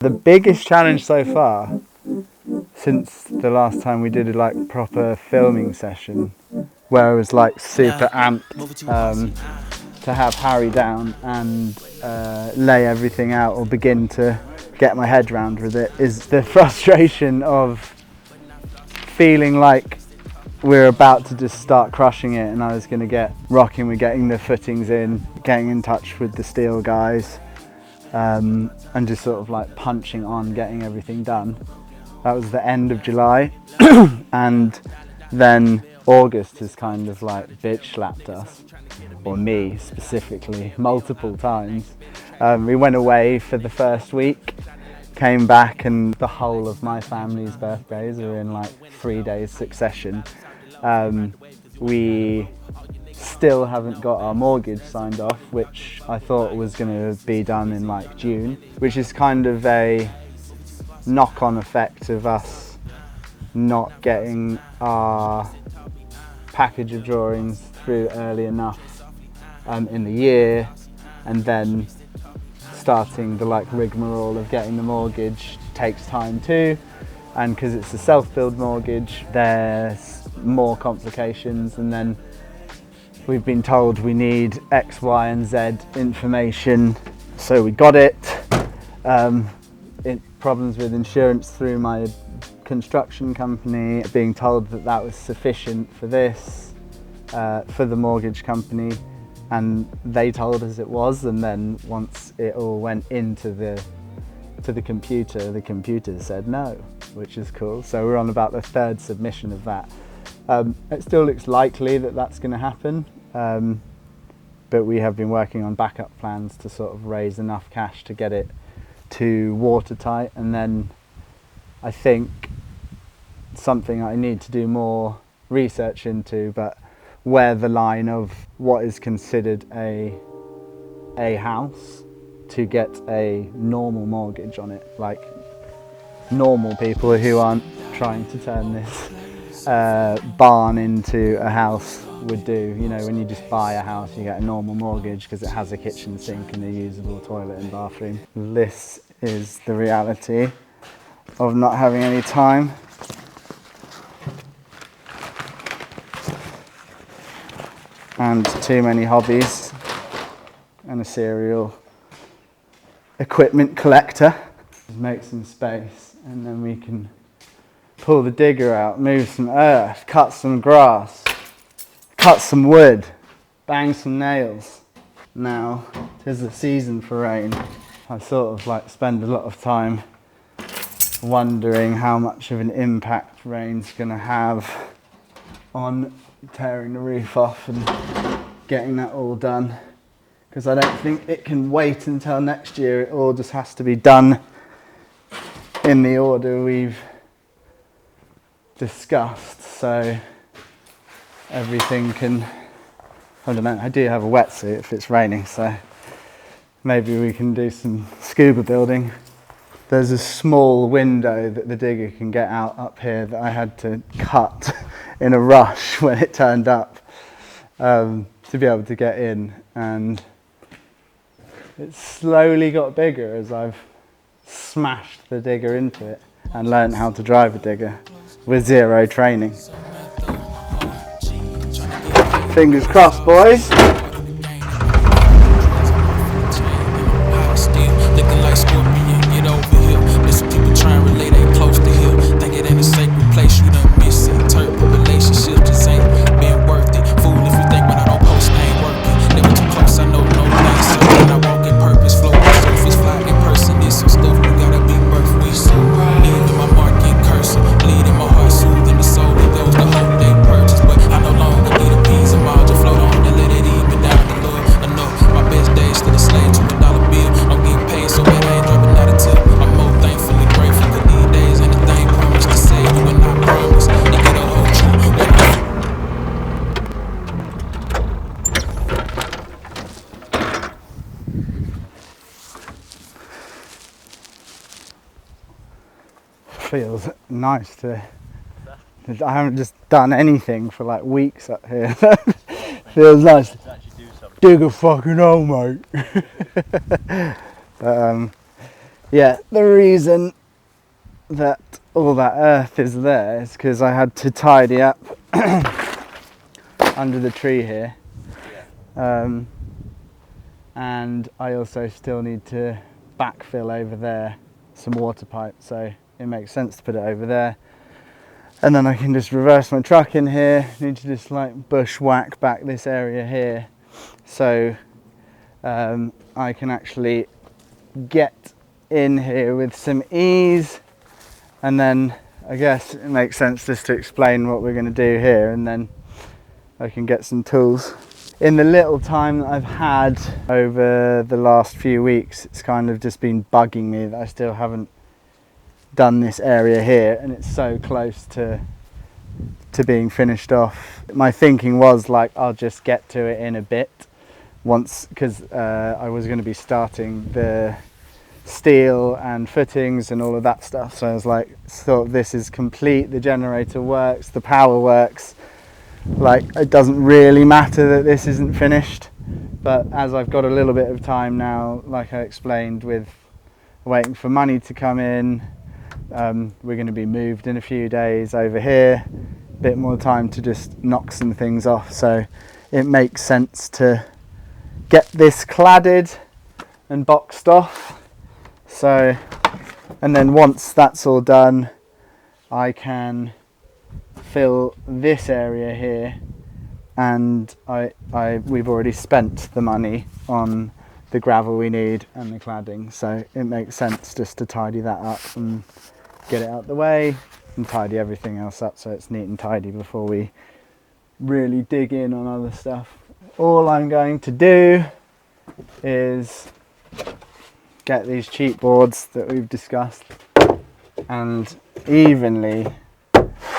The biggest challenge so far, since the last time we did a like proper filming session, where I was like super amped to have Harry down and lay everything out or begin to get my head round with it, is the frustration of feeling like we're about to just start crushing it, and I was going to get rocking with getting the footings in, getting in touch with the steel guys, and just sort of like punching on, getting everything done. That was the end of July. And then August has kind of like bitch slapped us, or me specifically, multiple times. We went away for the first week, came back, and the whole of my family's birthdays are in like 3 days succession. We still haven't got our mortgage signed off, which I thought was going to be done in like June, which is kind of a knock-on effect of us not getting our package of drawings through early enough in the year, and then starting the like rigmarole of getting the mortgage takes time too, and because it's a self-build mortgage there's more complications, and then we've been told we need X, Y and Z information, so we got it. Problems with insurance through my construction company, being told that that was sufficient for this, for the mortgage company, and they told us it was, and then once it all went into the computer said no, which is cool. So we're on about the third submission of that. It still looks likely that that's going to happen, but we have been working on backup plans to sort of raise enough cash to get it to watertight, and then I think something I need to do more research into, but where the line of what is considered a house to get a normal mortgage on it, like normal people who aren't trying to turn this barn into a house would do. You know, when you just buy a house you get a normal mortgage because it has a kitchen sink and a usable toilet and bathroom. This is the reality of not having any time. And too many hobbies and a serial equipment collector. Make some space and then we can pull the digger out, move some earth, cut some grass, cut some wood, bang some nails. Now, 'tis the season for rain. I sort of like spend a lot of time wondering how much of an impact rain's gonna have on tearing the roof off and getting that all done, because I don't think it can wait until next year. It all just has to be done in the order we've discussed, so everything can, I don't know, I do have a wetsuit if it's raining, so maybe we can do some scuba building. There's a small window that the digger can get out up here that I had to cut in a rush when it turned up to be able to get in, and it's slowly got bigger as I've smashed the digger into it and learned how to drive a digger with zero training. Fingers crossed, boys. Feels nice to, I haven't just done anything for like weeks up here. Feels nice to dig a fucking hole, mate. Yeah, the reason that all that earth is there is because I had to tidy up under the tree here. And I also still need to backfill over there some water pipe, so it makes sense to put it over there. And then I can just reverse my truck in here. Need to just like bushwhack back this area here, so I can actually get in here with some ease. And then I guess it makes sense just to explain what we're going to do here, and then I can get some tools. In the little time that I've had over the last few weeks, it's kind of just been bugging me that I still haven't done this area here, and it's so close to being finished off. My thinking was like, I'll just get to it in a bit once, because I was going to be starting the steel and footings and all of that stuff. So I was like, thought this is complete, the generator works, the power works. Like, it doesn't really matter that this isn't finished. But as I've got a little bit of time now, like I explained, with waiting for money to come in, we're going to be moved in a few days over here, a bit more time to just knock some things off, so it makes sense to get this cladded and boxed off. So, and then once that's all done, I can fill this area here, and we've already spent the money on the gravel we need and the cladding, so it makes sense just to tidy that up and get it out the way and tidy everything else up so it's neat and tidy before we really dig in on other stuff. All I'm going to do is get these cheap boards that we've discussed and evenly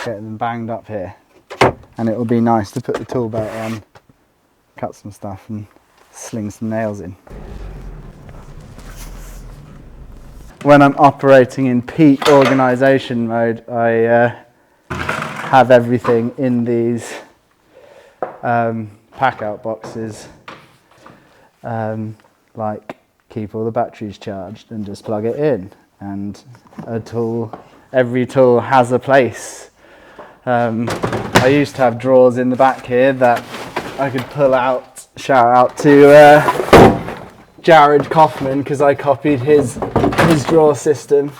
get them banged up here, and it'll be nice to put the tool belt on, cut some stuff and sling some nails in. When I'm operating in peak organisation mode, I have everything in these pack out boxes, like keep all the batteries charged and just plug it in, and every tool has a place. I used to have drawers in the back here that I could pull out. Shout out to Jared Kaufman, because I copied his drawer system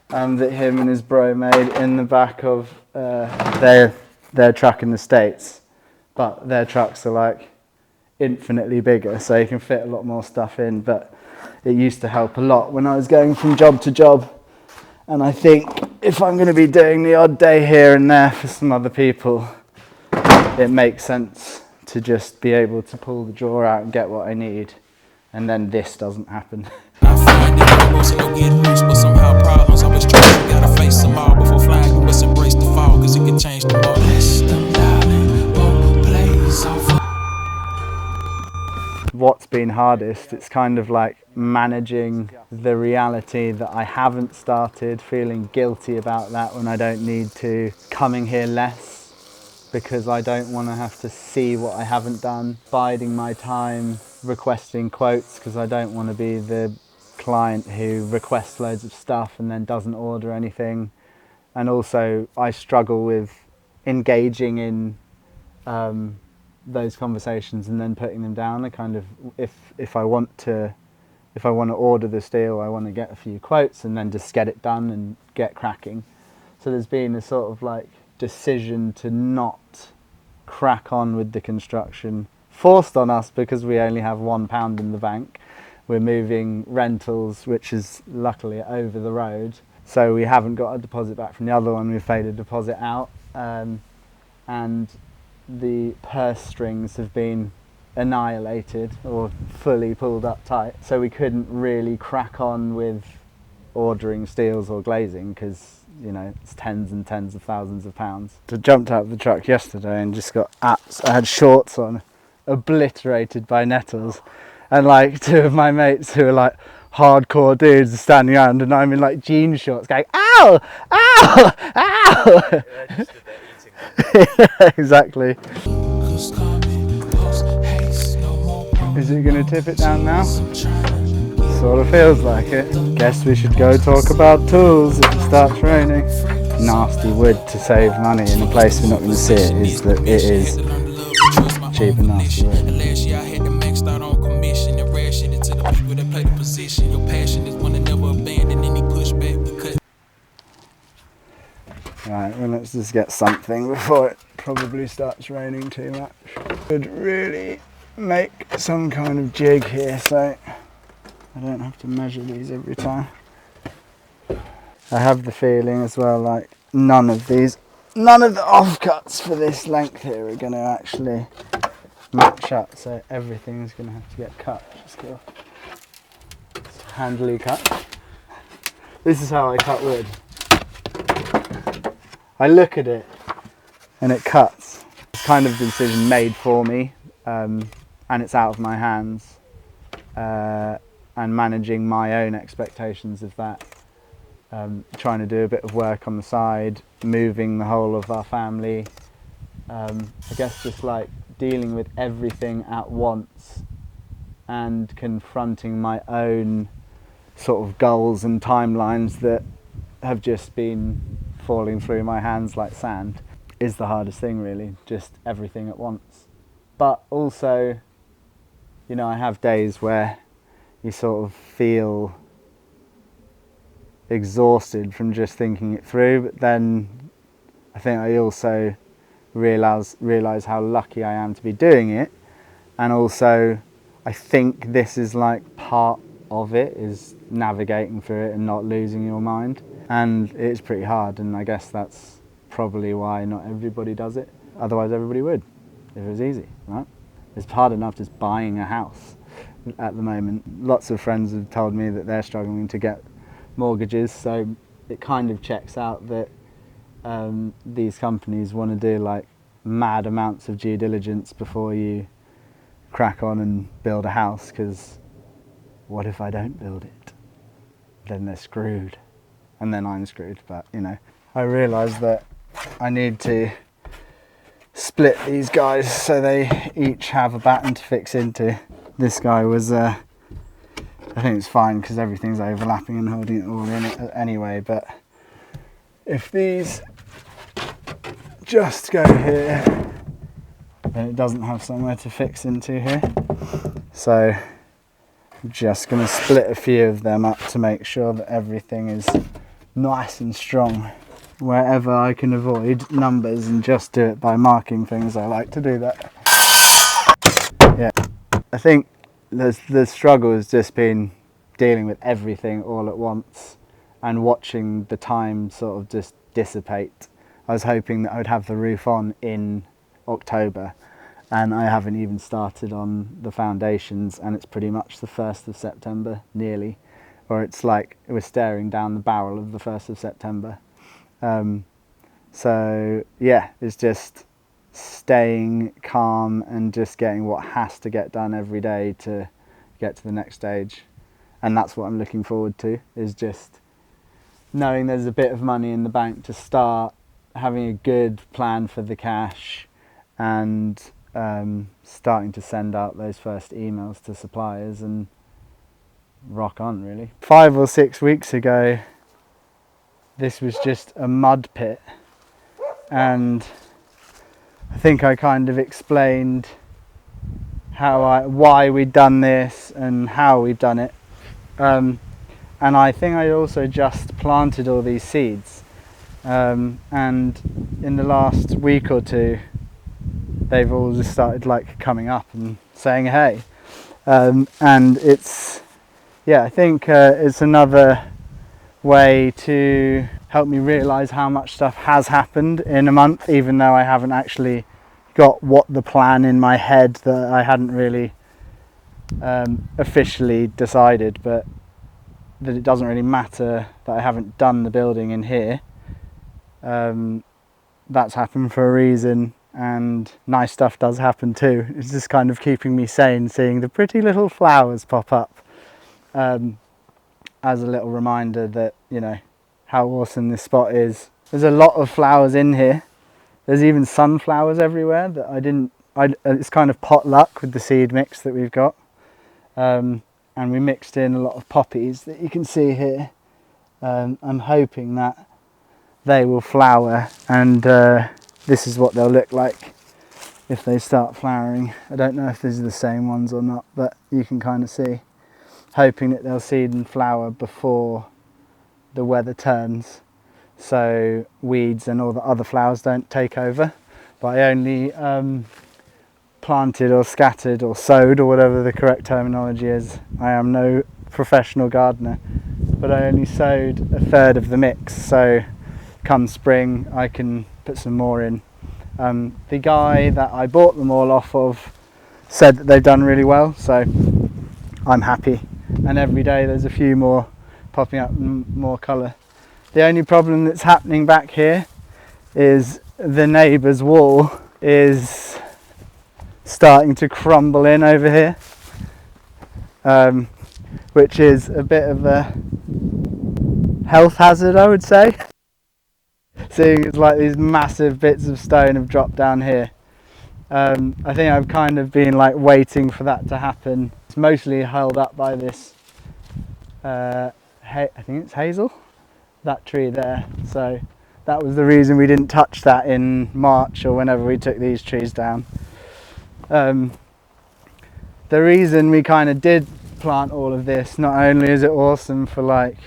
that him and his bro made in the back of their truck in the States. But their trucks are like infinitely bigger, so you can fit a lot more stuff in, but it used to help a lot when I was going from job to job. And I think if I'm going to be doing the odd day here and there for some other people, it makes sense to just be able to pull the drawer out and get what I need, and then this doesn't happen. I find it almost no get loose, but somehow problems always try. You gotta face them all before flying. You must embrace the fall, cause it can change the more. Bless them, darling. Oh, please, What's been hardest, it's kind of like managing the reality that I haven't started, feeling guilty about that when I don't need to, coming here less because I don't want to have to see what I haven't done, biding my time, requesting quotes because I don't want to be the client who requests loads of stuff and then doesn't order anything. And also I struggle with engaging in those conversations and then putting them down. I kind of, if I want to order the steel, I want to get a few quotes and then just get it done and get cracking. So there's been a sort of like decision to not crack on with the construction, forced on us because we only have £1 in the bank. We're moving rentals, which is luckily over the road, so we haven't got a deposit back from the other one. We've paid a deposit out, and the purse strings have been annihilated or fully pulled up tight, so we couldn't really crack on with ordering steels or glazing because, you know, it's tens and tens of thousands of pounds. I jumped out of the truck yesterday and just got I had shorts on, obliterated by nettles, and like two of my mates who are like hardcore dudes are standing around and I'm in like jean shorts going, ow, ow, ow. Yeah, exactly. Is it going to tip it down now? sort of feels like it. Guess we should go talk about tools if it starts raining. Nasty wood to save money in a place we're not going to see it is that it is cheap and nasty wood. And last year I had to max out on commission and ration it to the people that play the position. Your passion is one that never abandon any pushback because Right, well let's just get something before it probably starts raining too much. Could really make some kind of jig here so I don't have to measure these every time. I have the feeling as well like none of the offcuts for this length here are going to actually match up, so everything's going to have to get cut. Just go handily cut. This is how I cut wood. I look at it and it cuts. It's kind of the decision made for me, and it's out of my hands, and managing my own expectations of that. Trying to do a bit of work on the side, moving the whole of our family. I guess just like dealing with everything at once and confronting my own sort of goals and timelines that have just been falling through my hands like sand is the hardest thing really, just everything at once. But also, you know, I have days where you sort of feel exhausted from just thinking it through, but then I think I also realise how lucky I am to be doing it, and also I think this is like part of it, is navigating through it and not losing your mind, and it's pretty hard, and I guess that's probably why not everybody does it. Otherwise everybody would if it was easy, right? It's hard enough just buying a house at the moment. Lots of friends have told me that they're struggling to get mortgages, so it kind of checks out that these companies want to do like mad amounts of due diligence before you crack on and build a house, because what if I don't build it? Then they're screwed, and then I'm screwed. But you know, I realised that I need to split these guys so they each have a batten to fix into. This guy was I think it's fine because everything's overlapping and holding it all in it anyway, but if these just go here, then it doesn't have somewhere to fix into here. So I'm just going to split a few of them up to make sure that everything is nice and strong. Wherever I can avoid numbers and just do it by marking things, I like to do that. Yeah, I think the struggle has just been dealing with everything all at once and watching the time sort of just dissipate. I was hoping that I would have the roof on in October, and I haven't even started on the foundations, and it's pretty much the 1st of September nearly, or it's like we're staring down the barrel of the 1st of September. So yeah, it's just staying calm and just getting what has to get done every day to get to the next stage. And that's what I'm looking forward to, is just knowing there's a bit of money in the bank to start, having a good plan for the cash, and starting to send out those first emails to suppliers and rock on really. 5 or 6 weeks ago, this was just a mud pit, and I think I kind of explained why we'd done this and how we've done it. And I think I also just planted all these seeds, and in the last week or two they've all just started like coming up and saying hey, and it's, yeah, I think it's another way to help me realise how much stuff has happened in a month, even though I haven't actually got what the plan in my head that I hadn't really officially decided, but that it doesn't really matter that I haven't done the building in here. That's happened for a reason, and nice stuff does happen too. It's just kind of keeping me sane, seeing the pretty little flowers pop up as a little reminder that, you know, how awesome this spot is. There's a lot of flowers in here. There's even sunflowers everywhere that it's kind of potluck with the seed mix that we've got. And and we mixed in a lot of poppies that you can see here. I'm hoping that they will flower, and this is what they'll look like if they start flowering. I don't know if these are the same ones or not, but you can kind of see. Hoping that they'll seed and flower before the weather turns, so weeds and all the other flowers don't take over. But I only planted or scattered or sowed, or whatever the correct terminology is. I am no professional gardener, but I only sowed a third of the mix, so come spring I can put some more in. The guy that I bought them all off of said that they've done really well, so I'm happy, and every day there's a few more popping up in more colour. The only problem that's happening back here is the neighbour's wall is starting to crumble in over here, which is a bit of a health hazard, I would say, seeing it's like these massive bits of stone have dropped down here. I think I've kind of been like waiting for that to happen. It's mostly held up by this I think it's hazel, that tree there, so that was the reason we didn't touch that in March or whenever we took these trees down. The reason we kind of did plant all of this, not only is it awesome for like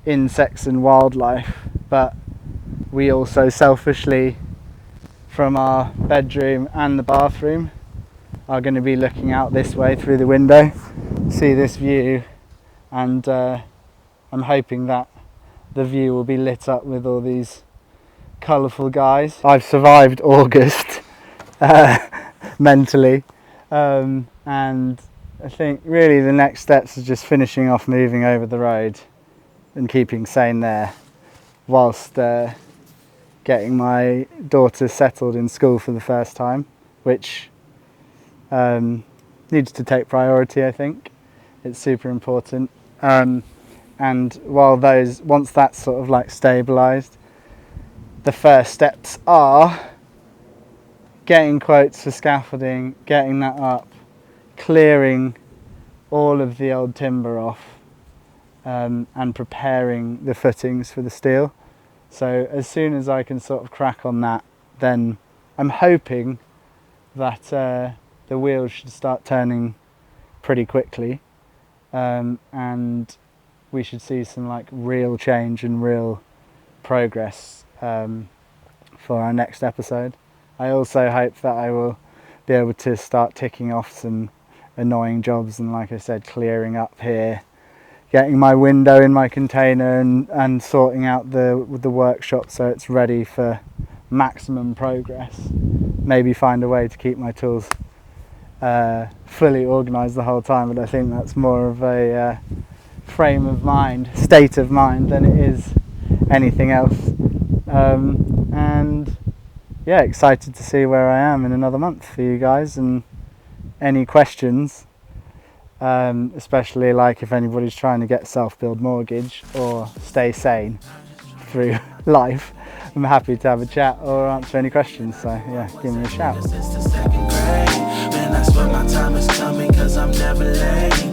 insects and wildlife, but we also selfishly, from our bedroom and the bathroom, are going to be looking out this way through the window, see this view, and I'm hoping that the view will be lit up with all these colourful guys. I've survived August mentally, and I think really the next steps is just finishing off moving over the road and keeping sane there, whilst getting my daughter settled in school for the first time, which needs to take priority. I think it's super important, and once that's sort of like stabilised, the first steps are getting quotes for scaffolding, getting that up, clearing all of the old timber off, and preparing the footings for the steel. So as soon as I can sort of crack on that, then I'm hoping that the wheels should start turning pretty quickly, and we should see some like real change and real progress for our next episode. I also hope that I will be able to start ticking off some annoying jobs, and like I said, clearing up here, getting my window in my container, and sorting out the workshop so it's ready for maximum progress. Maybe find a way to keep my tools fully organised the whole time, but I think that's more of a state of mind than it is anything else. And yeah, excited to see where I am in another month for you guys, and any questions, especially like if anybody's trying to get self-build mortgage or stay sane through life, I'm happy to have a chat or answer any questions, so yeah, give me a shout. Man, I swear my time is coming, 'cause I'm never late.